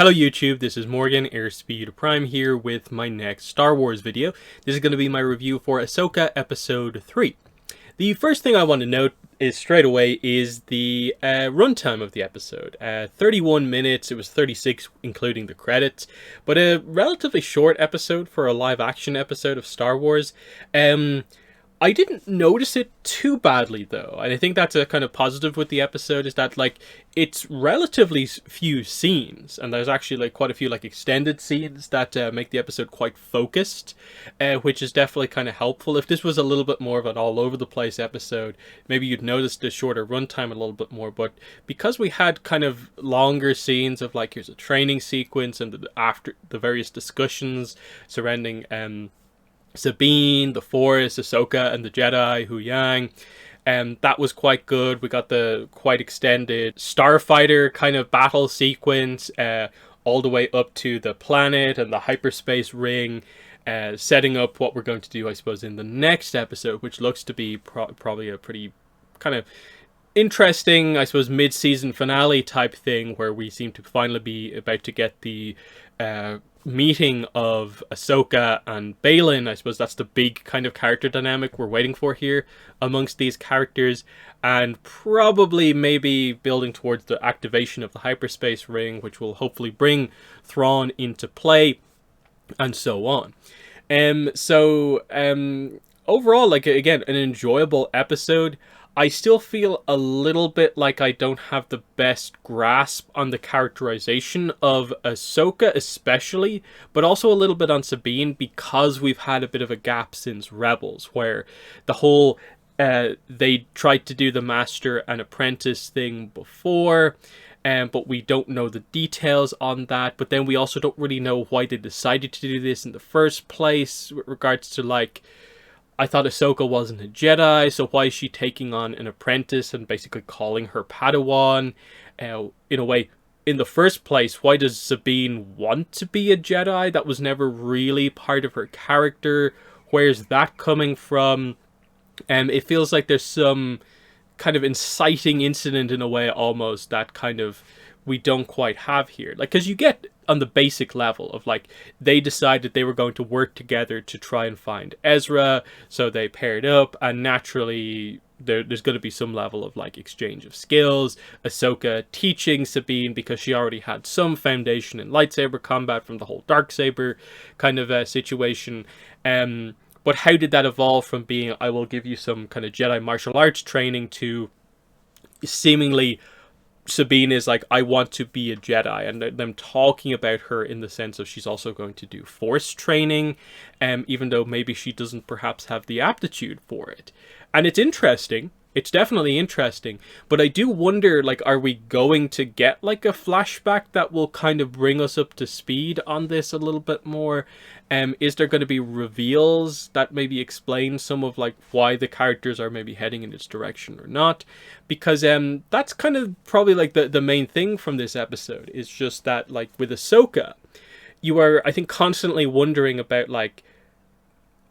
Hello YouTube, this is Morgan, Airspeed Prime here with my next Star Wars video. This is going to be my review for Ahsoka Episode 3. The first thing I want to note is straight away is the runtime of the episode. 31 minutes, it was 36 including the credits, but a relatively short episode for a live action episode of Star Wars. I didn't notice it too badly though, and I think that's a kind of positive with the episode, is that like it's relatively few scenes, and there's actually like quite a few like extended scenes that make the episode quite focused, which is definitely kind of helpful. If this was a little bit more of an all over the place episode, maybe you'd notice the shorter runtime a little bit more, but because we had kind of longer scenes of like here's a training sequence and after the various discussions surrounding Sabine, the Force, Ahsoka, and the Jedi, Hu Yang. That was quite good. We got the quite extended starfighter kind of battle sequence, all the way up to the planet and the hyperspace ring, setting up what we're going to do, I suppose, in the next episode, which looks to be probably a pretty kind of interesting, I suppose, mid-season finale type thing, where we seem to finally be about to get the meeting of Ahsoka and Baylan. I suppose that's the big kind of character dynamic we're waiting for here amongst these characters, and probably maybe building towards the activation of the hyperspace ring, which will hopefully bring Thrawn into play, and so on. Overall, like, again, an enjoyable episode. I still feel a little bit like I don't have the best grasp on the characterization of Ahsoka especially, but also a little bit on Sabine, because we've had a bit of a gap since Rebels, where the whole they tried to do the master and apprentice thing before, but we don't know the details on that. But then we also don't really know why they decided to do this in the first place with regards to, like, I thought Ahsoka wasn't a Jedi, so why is she taking on an apprentice and basically calling her Padawan? In a way, in the first place, why does Sabine want to be a Jedi? That was never really part of her character. Where's that coming from? It feels like there's some kind of inciting incident in a way, almost, that kind of we don't quite have here. Like, because you get on the basic level of, like, they decided they were going to work together to try and find Ezra, so they paired up, and naturally there's going to be some level of, like, exchange of skills. Ahsoka teaching Sabine because she already had some foundation in lightsaber combat from the whole Darksaber kind of situation. But how did that evolve from being, I will give you some kind of Jedi martial arts training, to seemingly Sabine is like, I want to be a Jedi, and them talking about her in the sense of she's also going to do Force training, even though maybe she doesn't perhaps have the aptitude for it. And it's interesting. It's definitely interesting, but I do wonder, like, are we going to get like a flashback that will kind of bring us up to speed on this a little bit more? Is there going to be reveals that maybe explain some of, like, why the characters are maybe heading in this direction or not? Because that's kind of probably like the main thing from this episode, is just that, like, with Ahsoka, you are, I think, constantly wondering about, like,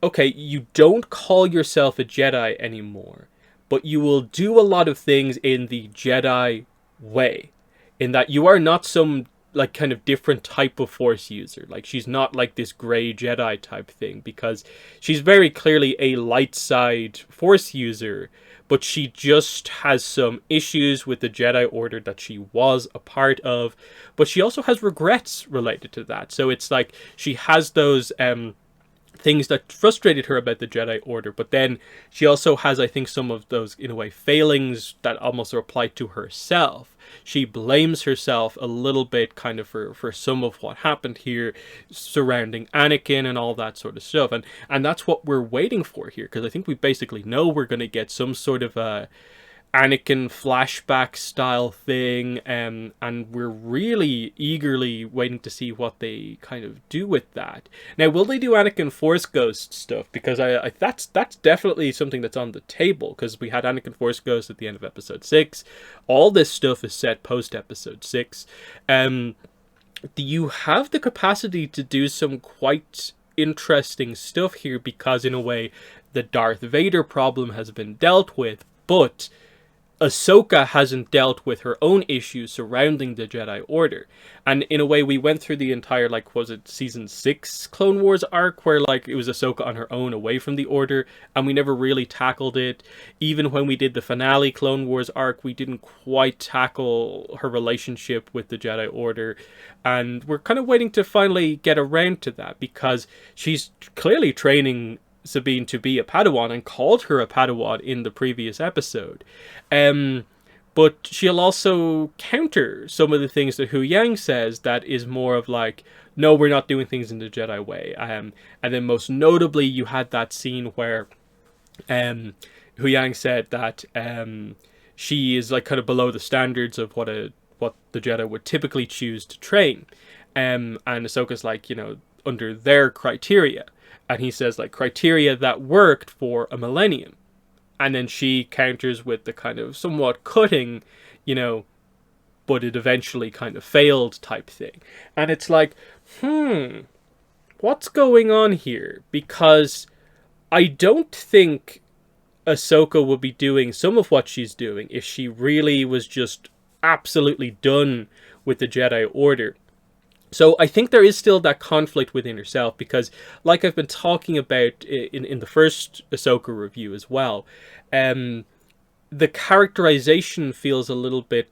okay, you don't call yourself a Jedi anymore, but you will do a lot of things in the Jedi way, in that you are not some, like, kind of different type of Force user. Like, she's not like this gray Jedi type thing, because she's very clearly a light side Force user, but she just has some issues with the Jedi Order that she was a part of, but she also has regrets related to that. So it's like she has those things that frustrated her about the Jedi Order, but then she also has, I think, some of those, in a way, failings that almost are applied to herself. She blames herself a little bit kind of for some of what happened here surrounding Anakin and all that sort of stuff, and that's what we're waiting for here, because I think we basically know we're going to get some sort of a Anakin flashback style thing, and we're really eagerly waiting to see what they kind of do with that. Now, will they do Anakin Force Ghost stuff? Because I that's definitely something that's on the table, because we had Anakin Force Ghost at the end of episode 6. All this stuff is set post episode 6. You have the capacity to do some quite interesting stuff here, because in a way the Darth Vader problem has been dealt with, but Ahsoka hasn't dealt with her own issues surrounding the Jedi Order. And in a way, we went through the entire, like, was it season 6 Clone Wars arc, where, like, it was Ahsoka on her own away from the Order, and we never really tackled it. Even when we did the finale Clone Wars arc, we didn't quite tackle her relationship with the Jedi Order. And we're kind of waiting to finally get around to that, because she's clearly training Sabine to be a Padawan and called her a Padawan in the previous episode. But she'll also counter some of the things that Hu Yang says that is more of like, no, we're not doing things in the Jedi way. And then most notably, you had that scene where Hu Yang said that she is like kind of below the standards of what the Jedi would typically choose to train. And Ahsoka's like, under their criteria. And he says, like, criteria that worked for a millennium. And then she counters with the kind of somewhat cutting, but it eventually kind of failed type thing. And it's like, what's going on here? Because I don't think Ahsoka would be doing some of what she's doing if she really was just absolutely done with the Jedi Order. So I think there is still that conflict within herself, because like I've been talking about in the first Ahsoka review as well, the characterization feels a little bit,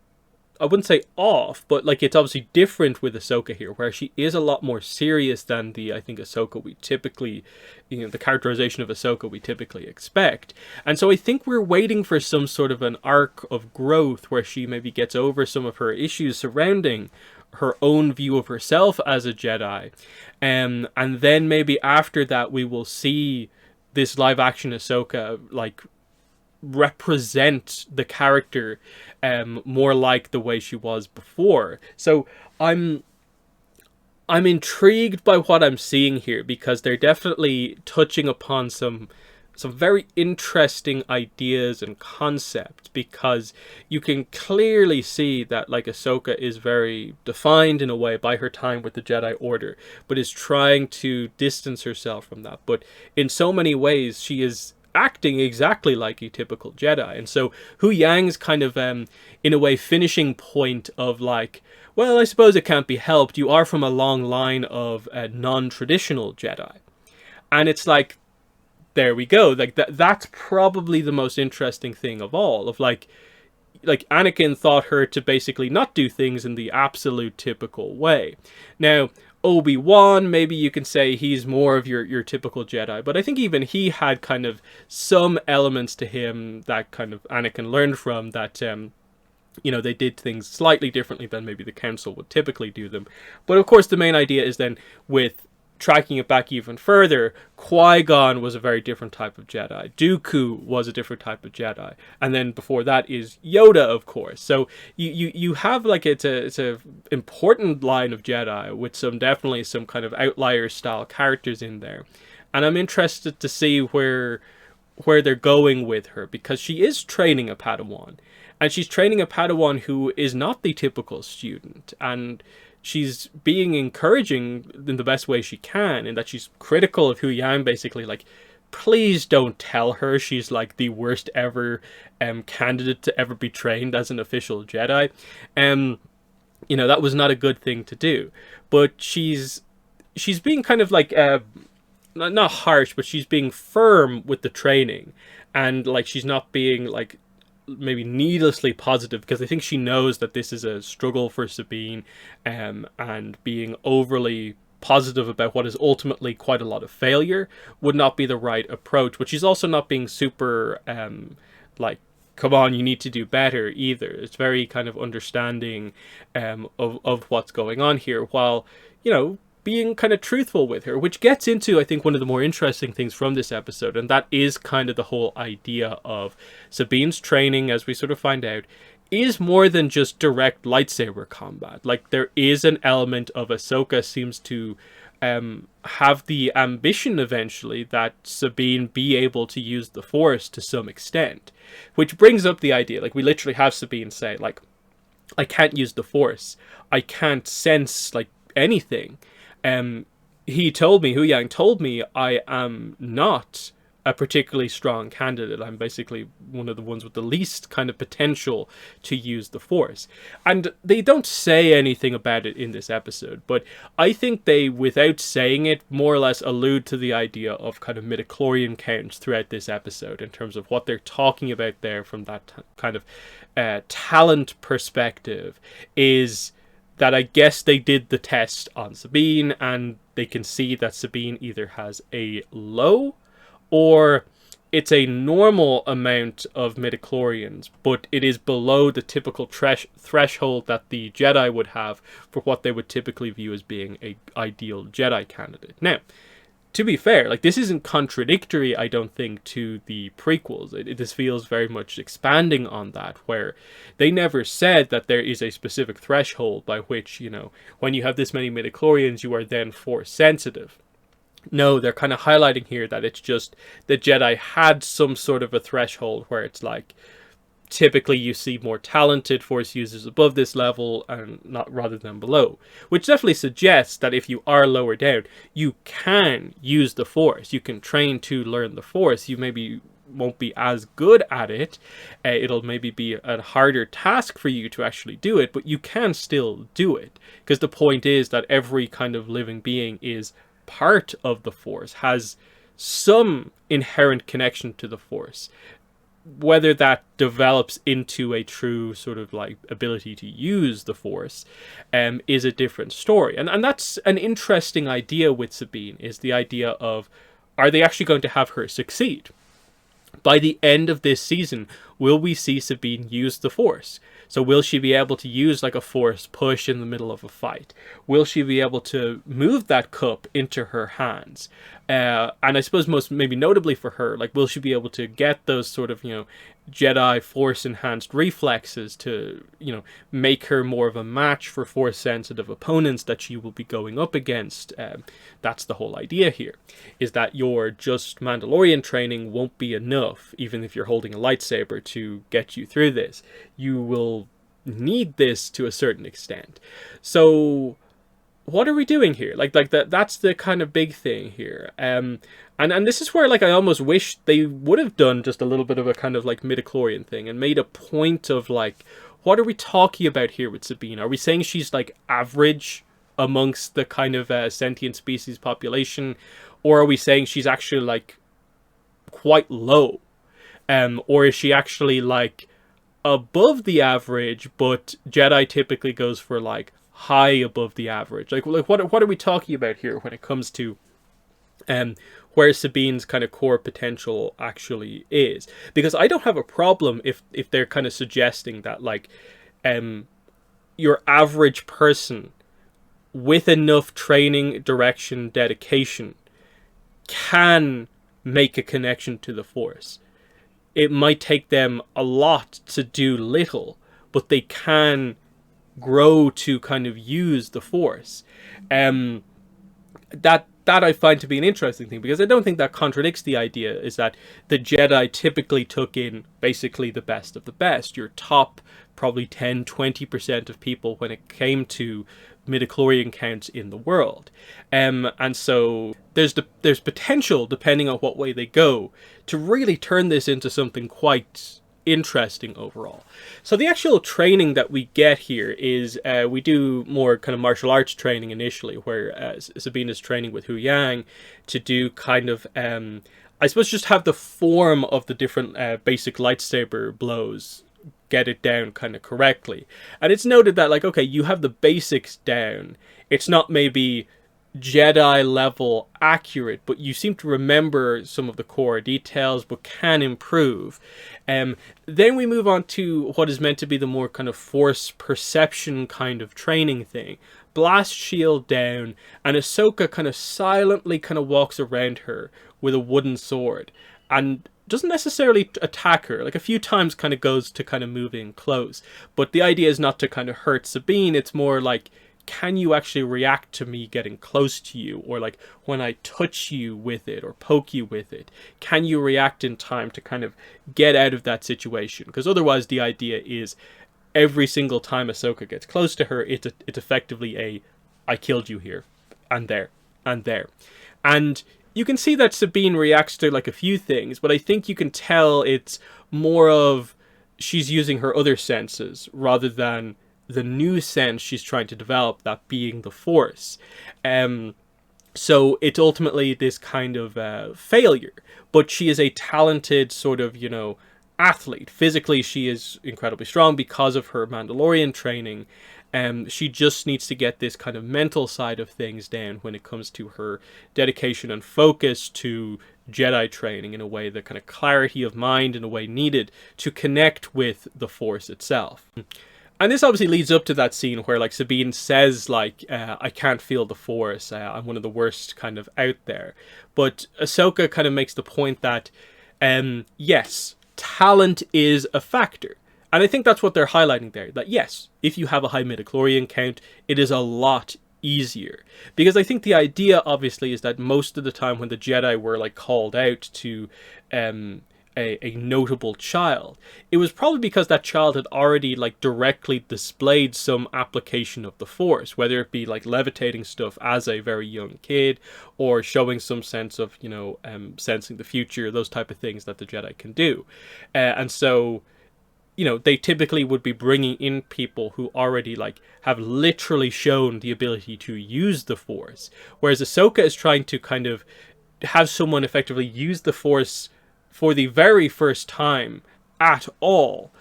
I wouldn't say off, but like it's obviously different with Ahsoka here, where she is a lot more serious than I think Ahsoka we typically, the characterization of Ahsoka we typically expect. And so I think we're waiting for some sort of an arc of growth where she maybe gets over some of her issues surrounding her own view of herself as a Jedi. And then maybe after that we will see this live action Ahsoka like represent the character more like the way she was before. So I'm intrigued by what I'm seeing here, because they're definitely touching upon some very interesting ideas and concepts, because you can clearly see that like Ahsoka is very defined in a way by her time with the Jedi Order, but is trying to distance herself from that. But in so many ways, she is acting exactly like a typical Jedi. And so Hu Yang's kind of, in a way, finishing point of like, well, I suppose it can't be helped. You are from a long line of non-traditional Jedi. And it's like, there we go. Like that's probably the most interesting thing of all. Of like Anakin thought her to basically not do things in the absolute typical way. Now, Obi-Wan, maybe you can say he's more of your typical Jedi, but I think even he had kind of some elements to him that kind of Anakin learned from, that they did things slightly differently than maybe the Council would typically do them. But of course, the main idea is then with tracking it back even further, Qui-Gon was a very different type of Jedi. Dooku was a different type of Jedi. And then before that is Yoda, of course. So you have like it's a important line of Jedi with definitely some kind of outlier style characters in there. And I'm interested to see where they're going with her, because she is training a Padawan. And she's training a Padawan who is not the typical student. And she's being encouraging in the best way she can, in that she's critical of Hu Yang, basically like, please don't tell her she's like the worst ever candidate to ever be trained as an official Jedi. That was not a good thing to do. But she's being kind of like not harsh, but she's being firm with the training, and like she's not being like maybe needlessly positive, because I think she knows that this is a struggle for Sabine, and being overly positive about what is ultimately quite a lot of failure would not be the right approach. But she's also not being super like, come on, you need to do better either. It's very kind of understanding of what's going on here, while being kind of truthful with her, which gets into, I think, one of the more interesting things from this episode, and that is kind of the whole idea of Sabine's training, as we sort of find out, is more than just direct lightsaber combat. Like, there is an element of Ahsoka seems to have the ambition eventually that Sabine be able to use the Force to some extent, which brings up the idea, like, we literally have Sabine say, like, I can't use the Force, I can't sense, like, anything. Hu Yang told me I am not a particularly strong candidate. I'm basically one of the ones with the least kind of potential to use the Force. And they don't say anything about it in this episode, but I think they, without saying it, more or less allude to the idea of kind of midichlorian counts throughout this episode in terms of what they're talking about there from that kind of talent perspective, is that I guess they did the test on Sabine and they can see that Sabine either has a low or it's a normal amount of midichlorians, but it is below the typical threshold that the Jedi would have for what they would typically view as being a ideal Jedi candidate. Now, to be fair, like, this isn't contradictory, I don't think, to the prequels. This feels very much expanding on that, where they never said that there is a specific threshold by which, you know, when you have this many midichlorians, you are then Force sensitive. No, they're kind of highlighting here that it's just the Jedi had some sort of a threshold where it's like, typically you see more talented Force users above this level and not rather than below, which definitely suggests that if you are lower down, you can use the Force. You can train to learn the Force. You maybe won't be as good at it. It'll maybe be a harder task for you to actually do it, but you can still do it, because the point is that every kind of living being is part of the Force, has some inherent connection to the Force. Whether that develops into a true sort of like ability to use the Force is a different story. And that's an interesting idea with Sabine, is the idea of, are they actually going to have her succeed? By the end of this season, will we see Sabine use the Force? So will she be able to use like a Force push in the middle of a fight? Will she be able to move that cup into her hands? And I suppose most maybe notably for her, like, will she be able to get those sort of, you know, Jedi Force enhanced reflexes to, you know, make her more of a match for Force sensitive opponents that she will be going up against? That's the whole idea here, is that your just Mandalorian training won't be enough, even if you're holding a lightsaber, to get you through this. You will need this to a certain extent. So what are we doing here? Like that's the kind of big thing here. And this is where, like, I almost wish they would have done just a little bit of a kind of like midichlorian thing and made a point of like, what are we talking about here with Sabine? Are we saying she's like average amongst the kind of sentient species population, or are we saying she's actually like quite low? Or is she actually like above the average, but Jedi typically goes for like high above the average? Like what are we talking about here when it comes to where Sabine's kind of core potential actually is? Because I don't have a problem if they're kind of suggesting that, like, your average person with enough training, direction, dedication can make a connection to the Force. It might take them a lot to do little, but they can grow to kind of use the Force. That I find to be an interesting thing, because I don't think that contradicts the idea is that the Jedi typically took in basically the best of the best, your top probably 10-20% of people when it came to midichlorian counts in the world. And so there's potential, depending on what way they go, to really turn this into something quite interesting overall. So the actual training that we get here is we do more kind of martial arts training initially, where Sabine is training with Hu Yang to do kind of I suppose just have the form of the different basic lightsaber blows, get it down kind of correctly. And it's noted that, like, okay, you have the basics down. It's not maybe Jedi level accurate, but you seem to remember some of the core details, but can improve. Then we move on to what is meant to be the more kind of Force perception kind of training thing. Blast shield down, and Ahsoka kind of silently kind of walks around her with a wooden sword, and doesn't necessarily attack her. Like, a few times kind of goes to kind of move in close, but the idea is not to kind of hurt Sabine. It's more like, can you actually react to me getting close to you? Or like when I touch you with it or poke you with it, can you react in time to kind of get out of that situation? Because otherwise the idea is every single time Ahsoka gets close to her, it's effectively a, I killed you here and there and there. And you can see that Sabine reacts to like a few things, but I think you can tell it's more of she's using her other senses rather than the new sense she's trying to develop, that being the Force. So it's ultimately this kind of failure, but she is a talented sort of, athlete. Physically, she is incredibly strong because of her Mandalorian training. She just needs to get this kind of mental side of things down when it comes to her dedication and focus to Jedi training, in a way, the kind of clarity of mind in a way needed to connect with the Force itself. And this obviously leads up to that scene where, like, Sabine says, like, I can't feel the Force, I'm one of the worst kind of out there. But Ahsoka kind of makes the point that, yes, talent is a factor. And I think that's what they're highlighting there. That yes, if you have a high midichlorian count, it is a lot easier. Because I think the idea, obviously, is that most of the time when the Jedi were, like, called out to a notable child, it was probably because that child had already, like, directly displayed some application of the Force, whether it be like levitating stuff as a very young kid, or showing some sense of, sensing the future, those type of things that the Jedi can do. And so, they typically would be bringing in people who already, like, have literally shown the ability to use the Force, whereas Ahsoka is trying to kind of have someone effectively use the Force for the very first time at all,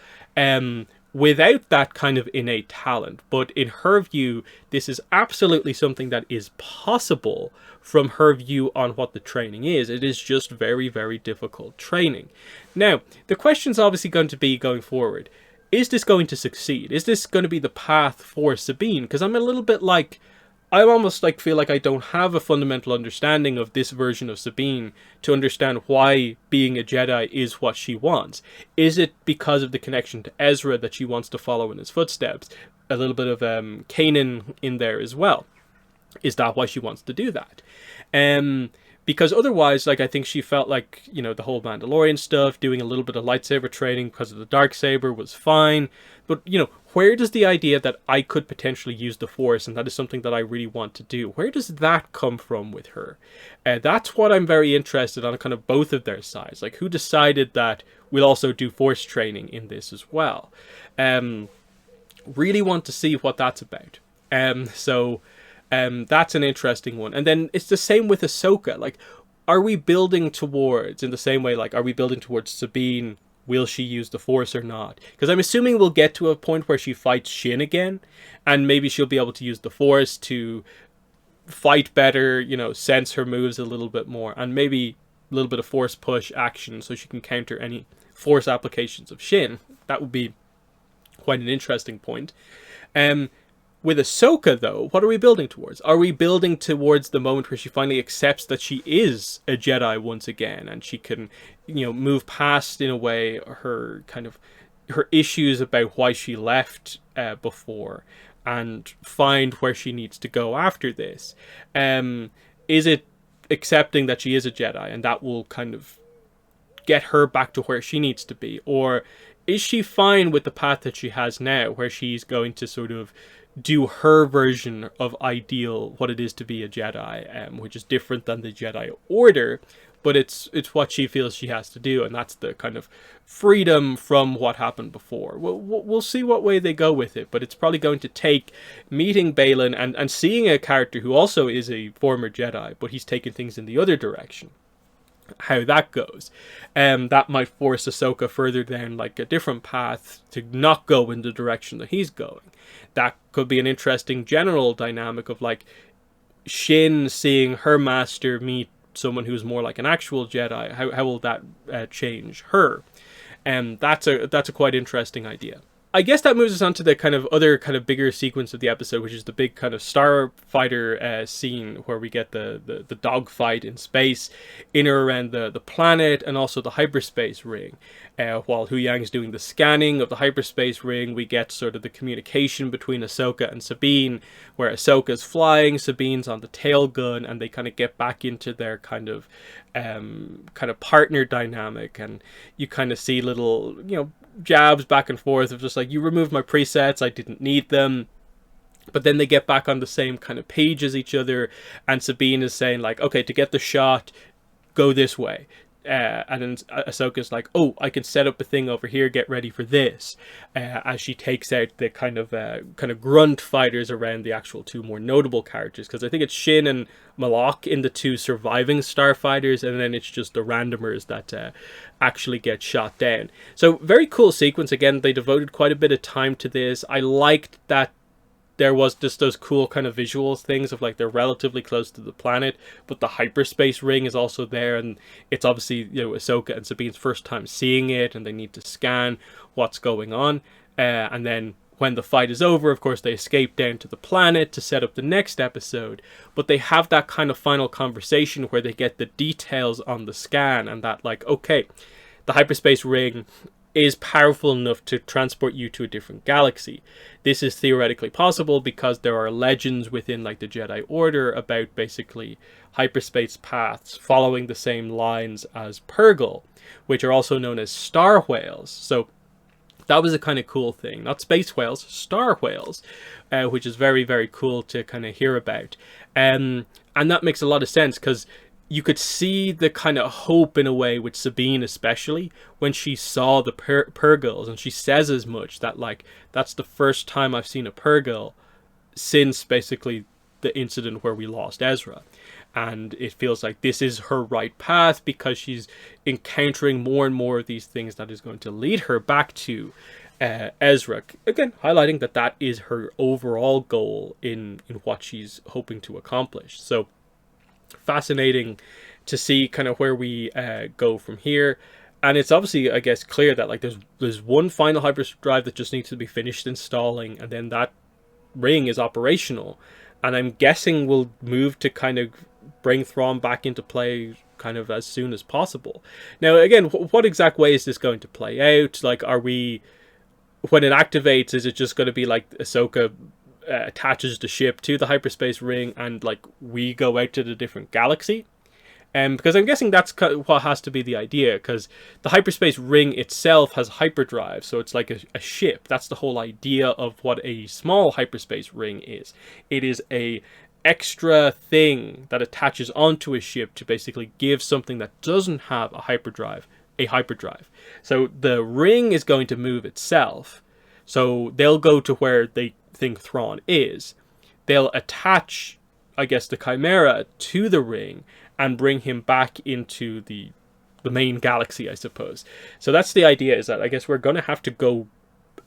without that kind of innate talent. But in her view, this is absolutely something that is possible from her view on what the training is. It is just very, very difficult training. Now, the question's obviously going to be, going forward, is this going to succeed? Is this going to be the path for Sabine? Because I'm a little bit like, I almost like feel like I don't have a fundamental understanding of this version of Sabine to understand why being a Jedi is what she wants. Is it because of the connection to Ezra that she wants to follow in his footsteps? A little bit of Kanan in there as well. Is that why she wants to do that? Because otherwise, like, I think she felt like, the whole Mandalorian stuff, doing a little bit of lightsaber training because of the Darksaber was fine. But, where does the idea that I could potentially use the Force, and that is something that I really want to do, where does that come from with her? That's what I'm very interested on, kind of both of their sides. Like, who decided that we'll also do Force training in this as well? Really want to see what that's about. That's an interesting one. And then it's the same with Ahsoka. Like, are we building towards, in the same way, like, are we building towards Sabine? Will she use the Force or not? Because I'm assuming we'll get to a point where she fights Shin again, and maybe she'll be able to use the Force to fight better, sense her moves a little bit more, and maybe a little bit of Force push action so she can counter any Force applications of Shin. That would be quite an interesting point. With Ahsoka, though, what are we building towards? Are we building towards the moment where she finally accepts that she is a Jedi once again, and she can, move past, in a way, her issues about why she left before, and find where she needs to go after this? Is it accepting that she is a Jedi, and that will kind of get her back to where she needs to be? Or is she fine with the path that she has now, where she's going to sort of do her version of ideal, what it is to be a Jedi, which is different than the Jedi Order, but it's what she feels she has to do, and that's the kind of freedom from what happened before. We'll see what way they go with it, but it's probably going to take meeting Baylan and seeing a character who also is a former Jedi, but he's taken things in the other direction. How that goes. That might force Ahsoka further down, like, a different path to not go in the direction that he's going. That could be an interesting general dynamic of, like, Shin seeing her master meet someone who's more like an actual Jedi. How will that change her? That's a quite interesting idea. I guess that moves us on to the kind of other kind of bigger sequence of the episode, which is the big kind of starfighter scene where we get the dogfight in space in or around the planet, and also the hyperspace ring. While Hu Yang's doing the scanning of the hyperspace ring, we get sort of the communication between Ahsoka and Sabine, where Ahsoka's flying, Sabine's on the tail gun, and they kind of get back into their kind of partner dynamic, and you kind of see little, jabs back and forth of just like, you removed my presets, I didn't need them. But then they get back on the same kind of page as each other, and Sabine is saying, like, okay, to get the shot, go this way. And then Ahsoka's like, oh, I can set up a thing over here, get ready for this, as she takes out the kind of grunt fighters around the actual two more notable characters, because I think it's Shin and Malak in the two surviving starfighters, and then it's just the randomers that actually get shot down. So very cool sequence. Again, they devoted quite a bit of time to this. I liked that there was just those cool kind of visual things of like they're relatively close to the planet, but the hyperspace ring is also there, and it's obviously, you know, Ahsoka and Sabine's first time seeing it, and they need to scan what's going on. And then when the fight is over, of course, they escape down to the planet to set up the next episode. But they have that kind of final conversation where they get the details on the scan, and that like, okay, the hyperspace ring is powerful enough to transport you to a different galaxy. This is theoretically possible because there are legends within like the Jedi Order about basically hyperspace paths following the same lines as Purrgil, which are also known as star whales. So that was a kind of cool thing. Not space whales, star whales, which is very, very cool to kind of hear about. And that makes a lot of sense because you could see the kind of hope in a way with Sabine, especially when she saw the Purrgils, and she says as much, that like that's the first time I've seen a Purrgil since basically the incident where we lost Ezra. And it feels like this is her right path because she's encountering more and more of these things that is going to lead her back to Ezra. Again, highlighting that that is her overall goal in what she's hoping to accomplish. So fascinating to see kind of where we go from here. And it's obviously, I guess, clear that like there's one final hyperdrive that just needs to be finished installing, and then that ring is operational. And I'm guessing we'll move to kind of bring Thrawn back into play kind of as soon as possible. Now, again, what exact way is this going to play out? Like, are we, when it activates, is it just going to be like Ahsoka attaches the ship to the hyperspace ring and like we go out to the different galaxy? Because I'm guessing that's what has to be the idea, because the hyperspace ring itself has hyperdrive, so it's like a ship. That's the whole idea of what a small hyperspace ring is. It is a extra thing that attaches onto a ship to basically give something that doesn't have a hyperdrive. So the ring is going to move itself. So they'll go to where they think Thrawn is. They'll attach, I guess, the Chimera to the ring and bring him back into the main galaxy, I suppose. So that's the idea, is that I guess we're going to have to go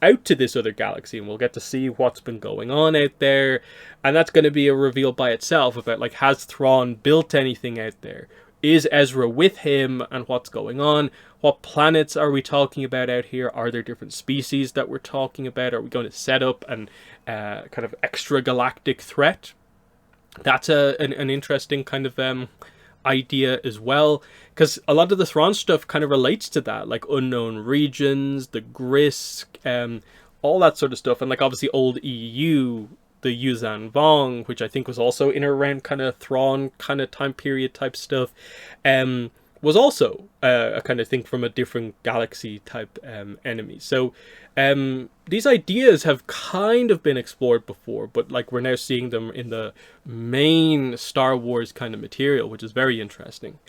out to this other galaxy and we'll get to see what's been going on out there. And that's going to be a reveal by itself about, like, has Thrawn built anything out there? Is Ezra with him, and what's going on? What planets are we talking about out here? Are there different species that we're talking about? Are we going to set up an kind of extra galactic threat? That's an interesting kind of idea as well, because a lot of the Thrawn stuff kind of relates to that, like unknown regions, the Grisk, all that sort of stuff. And like obviously old EU, the Yuzan Vong, which I think was also in around kind of Thrawn kind of time period type stuff, was also a kind of thing from a different galaxy type enemy. So these ideas have kind of been explored before, but like we're now seeing them in the main Star Wars kind of material, which is very interesting.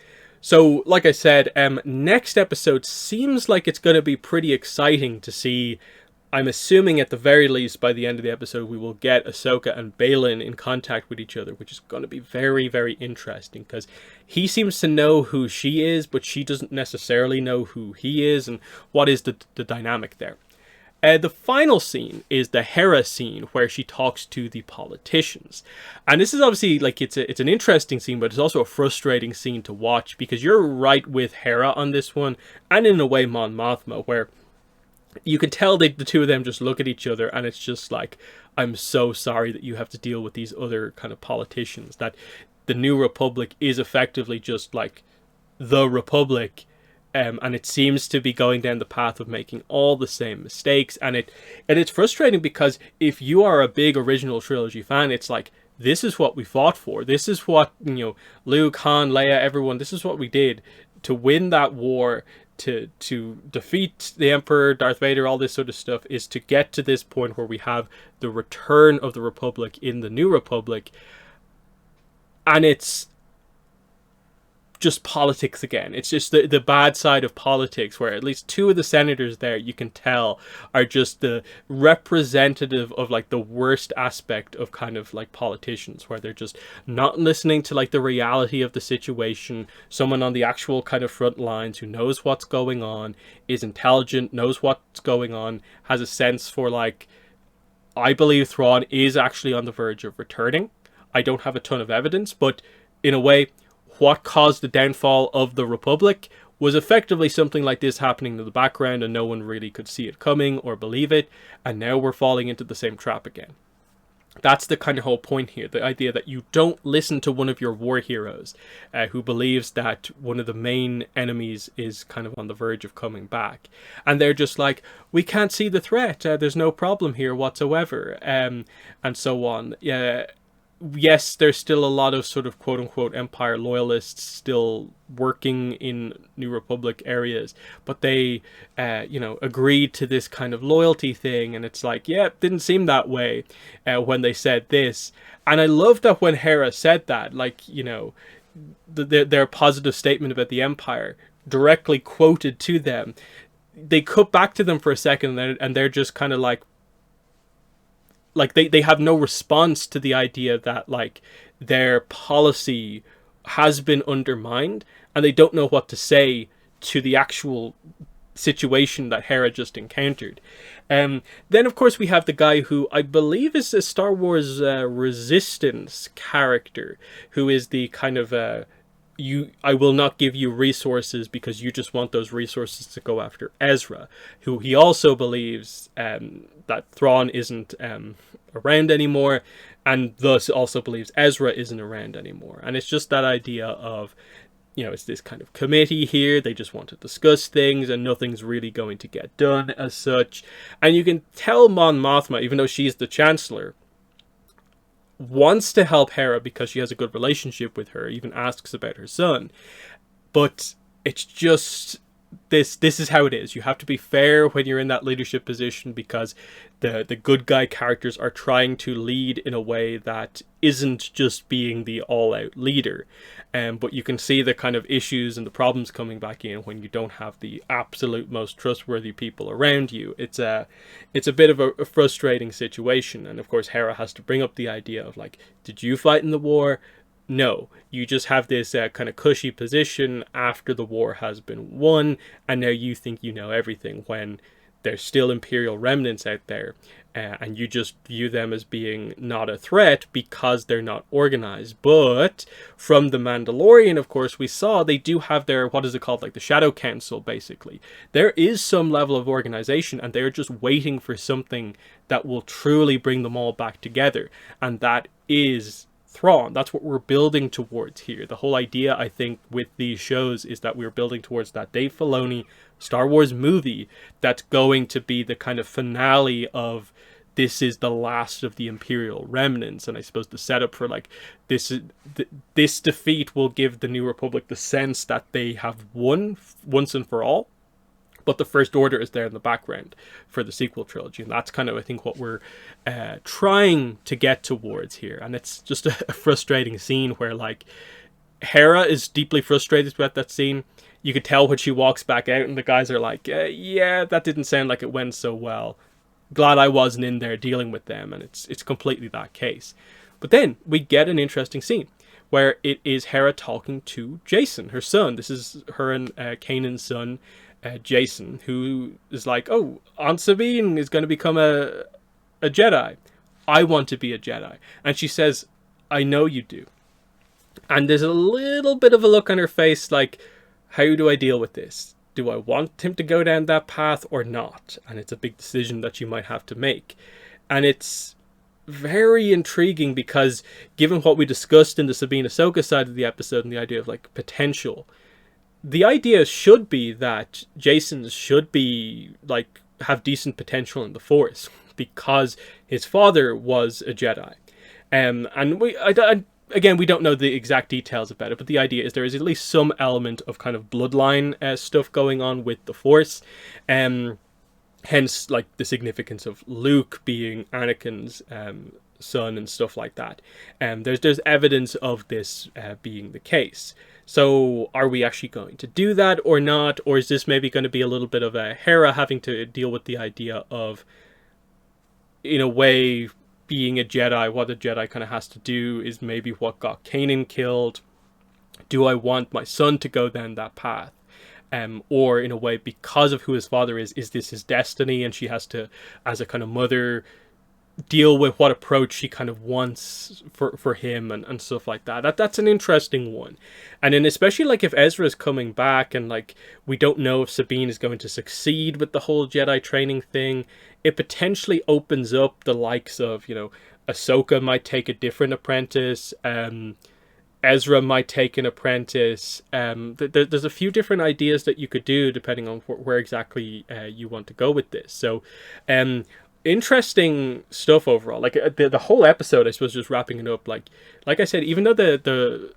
So like I said, next episode seems like it's going to be pretty exciting to see. I'm assuming at the very least by the end of the episode we will get Ahsoka and Baylan in contact with each other, which is going to be very, very interesting, because he seems to know who she is, but she doesn't necessarily know who he is, and what is the dynamic there. The final scene is the Hera scene, where she talks to the politicians. And this is obviously, like, it's an interesting scene, but it's also a frustrating scene to watch, because you're right with Hera on this one, and in a way Mon Mothma, where you can tell the two of them just look at each other, and it's just like, I'm so sorry that you have to deal with these other kind of politicians, that the New Republic is effectively just like the Republic, and it seems to be going down the path of making all the same mistakes, and it's frustrating, because if you are a big original trilogy fan, it's like, this is what we fought for, this is what, you know, Luke, Han, Leia, everyone, this is what we did to win that war, to defeat the Emperor, Darth Vader, all this sort of stuff, is to get to this point where we have the return of the Republic in the New Republic. And it's just politics again. It's just the bad side of politics, where at least two of the senators there, you can tell, are just the representative of like the worst aspect of kind of like politicians, where they're just not listening to like the reality of the situation. Someone on the actual kind of front lines who knows what's going on, is intelligent, knows what's going on, has a sense for like, I believe Thrawn is actually on the verge of returning. I don't have a ton of evidence, but in a way, what caused the downfall of the Republic was effectively something like this happening in the background, and no one really could see it coming or believe it, and now we're falling into the same trap again. That's the kind of whole point here, the idea that you don't listen to one of your war heroes who believes that one of the main enemies is kind of on the verge of coming back. And they're just like, we can't see the threat, there's no problem here whatsoever, and so on. Yes, there's still a lot of sort of quote-unquote Empire loyalists still working in New Republic areas, but they, agreed to this kind of loyalty thing, and it's like, yeah, it didn't seem that way when they said this. And I love that when Hera said that, like, their positive statement about the Empire, directly quoted to them, they cut back to them for a second, and they're just kind of like they have no response to the idea that like their policy has been undermined, and they don't know what to say to the actual situation that Hera just encountered. Then of course we have the guy who I believe is a Star Wars Resistance character, who is the kind of I will not give you resources because you just want those resources to go after Ezra, who he also believes that Thrawn isn't around anymore, and thus also believes Ezra isn't around anymore. And it's just that idea of, it's this kind of committee here, they just want to discuss things, and nothing's really going to get done as such. And you can tell Mon Mothma, even though she's the Chancellor, wants to help Hera because she has a good relationship with her, even asks about her son. But it's just, this is how it is. You have to be fair when you're in that leadership position, because the good guy characters are trying to lead in a way that isn't just being the all-out leader. But you can see the kind of issues and the problems coming back in when you don't have the absolute most trustworthy people around you. It's a bit of a frustrating situation. And of course Hera has to bring up the idea of like, did you fight in the war? No, you just have this kind of cushy position after the war has been won, and now you think you know everything, when there's still Imperial remnants out there, and you just view them as being not a threat because they're not organized. But from The Mandalorian, of course, we saw they do have their, what is it called, like the Shadow Council, basically. There is some level of organization, and they're just waiting for something that will truly bring them all back together, and that is Thrawn. That's what we're building towards here. The whole idea, I think, with these shows is that we're building towards that Dave Filoni Star Wars movie that's going to be the kind of finale of, this is the last of the Imperial remnants. And I suppose the setup for like this defeat will give the New Republic the sense that they have won once and for all. But the First Order is there in the background for the sequel trilogy. And that's kind of, I think, what we're trying to get towards here. And it's just a frustrating scene where, like, Hera is deeply frustrated about that scene. You could tell when she walks back out and the guys are like, yeah, that didn't sound like it went so well. Glad I wasn't in there dealing with them. And it's completely that case. But then we get an interesting scene where it is Hera talking to Jason, her son. This is her and Kanan's son, Jason, who is like, oh, Aunt Sabine is going to become a Jedi. I want to be a Jedi. And she says, I know you do. And there's a little bit of a look on her face like, how do I deal with this? Do I want him to go down that path or not? And it's a big decision that you might have to make. And it's very intriguing because given what we discussed in the Sabine Ahsoka side of the episode and the idea of like potential, the idea should be that Jason should be like have decent potential in the Force because his father was a Jedi, and again we don't know the exact details about it, but the idea is there is at least some element of kind of bloodline stuff going on with the Force, hence like the significance of Luke being Anakin's son and stuff like that. And there's evidence of this being the case. So are we actually going to do that or not? Or is this maybe going to be a little bit of a Hera having to deal with the idea of, in a way, being a Jedi? What a Jedi kind of has to do is maybe what got Kanan killed. Do I want my son to go down that path? Or in a way, because of who his father is this his destiny, and she has to, as a kind of mother, deal with what approach she kind of wants for him and stuff like that. That's an interesting one. And then especially like if Ezra's coming back and like we don't know if Sabine is going to succeed with the whole Jedi training thing, it potentially opens up the likes of, you know, Ahsoka might take a different apprentice, Ezra might take an apprentice. There's a few different ideas that you could do depending on where exactly you want to go with this. So interesting stuff overall. Like the whole episode, I suppose, just wrapping it up, like I said, even though the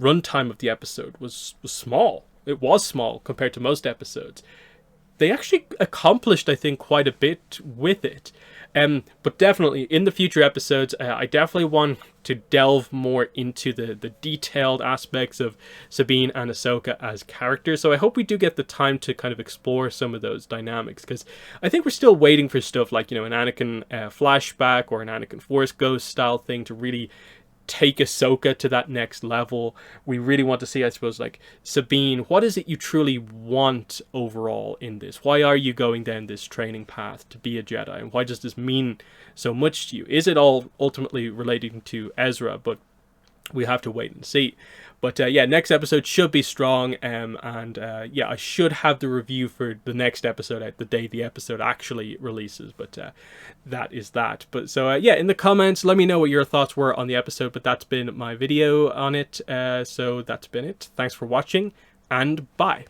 runtime of the episode was small, it was small compared to most episodes, they actually accomplished, I think, quite a bit with it. But definitely in the future episodes, I definitely want to delve more into the detailed aspects of Sabine and Ahsoka as characters. So I hope we do get the time to kind of explore some of those dynamics, because I think we're still waiting for stuff like, you know, an Anakin flashback or an Anakin Force Ghost style thing to really take Ahsoka to that next level. We really want to see, I suppose, like, Sabine, what is it you truly want overall in this? Why are you going down this training path to be a Jedi? And why does this mean so much to you? Is it all ultimately relating to Ezra? But we have to wait and see. But yeah, next episode should be strong, and yeah, I should have the review for the next episode out the day the episode actually releases. But that is that. But so yeah, in the comments, let me know what your thoughts were on the episode. But that's been my video on it. So that's been it. Thanks for watching, and bye.